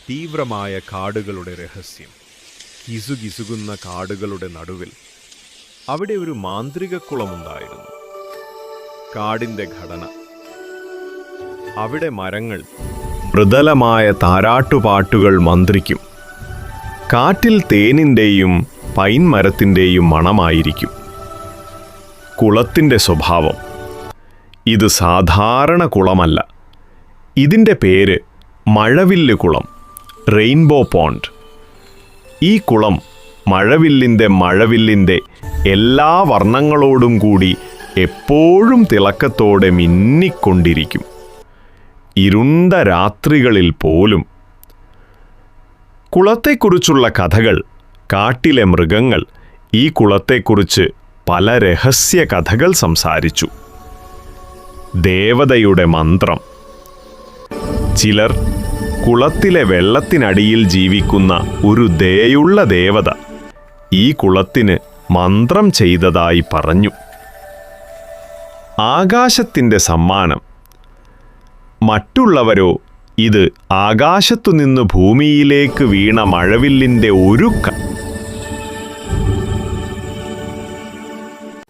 തീവ്രമായ കാടുകളുടെ രഹസ്യം. കിസുകിസുകുന്ന കാടുകളുടെ നടുവിൽ അവിടെ ഒരു മാന്ത്രിക കുളമുണ്ടായിരുന്നു. കാടിൻ്റെ ഘടന. അവിടെ മരങ്ങൾ മൃദുലമായ താരാട്ടുപാട്ടുകൾ മന്ത്രിക്കും. കാറ്റിൽ തേനിൻ്റെയും പൈൻ മരത്തിൻ്റെയും മണമായിരിക്കും. കുളത്തിൻ്റെ സ്വഭാവം. ഇത് സാധാരണ കുളമല്ല. ഇതിൻ്റെ പേര് മഴവില്ല് കുളം, റെയിൻബോ പോണ്ട്. ഈ കുളം മഴവില്ലിൻ്റെ എല്ലാ വർണ്ണങ്ങളോടും കൂടി എപ്പോഴും തിളക്കത്തോടെ മിന്നിക്കൊണ്ടിരിക്കും, ഇരുണ്ട രാത്രികളിൽ പോലും. കുളത്തെക്കുറിച്ചുള്ള കഥകൾ, കാട്ടിലെ മൃഗങ്ങൾ ഈ കുളത്തെക്കുറിച്ച് പല രഹസ്യ കഥകൾ സംസാരിച്ചു. ദേവതയുടെ മന്ത്രം. ചിലർ കുളത്തിലെ വെള്ളത്തിനടിയിൽ ജീവിക്കുന്ന ഒരു ദയുള്ള ദേവത ഈ കുളത്തിന് മന്ത്രം ചെയ്തതായി പറഞ്ഞു. ആകാശത്തിൻ്റെ സമ്മാനം. മറ്റുള്ളവരോ ഇത് ആകാശത്തുനിന്ന് ഭൂമിയിലേക്ക് വീണ മഴവില്ലിൻ്റെ ഒരു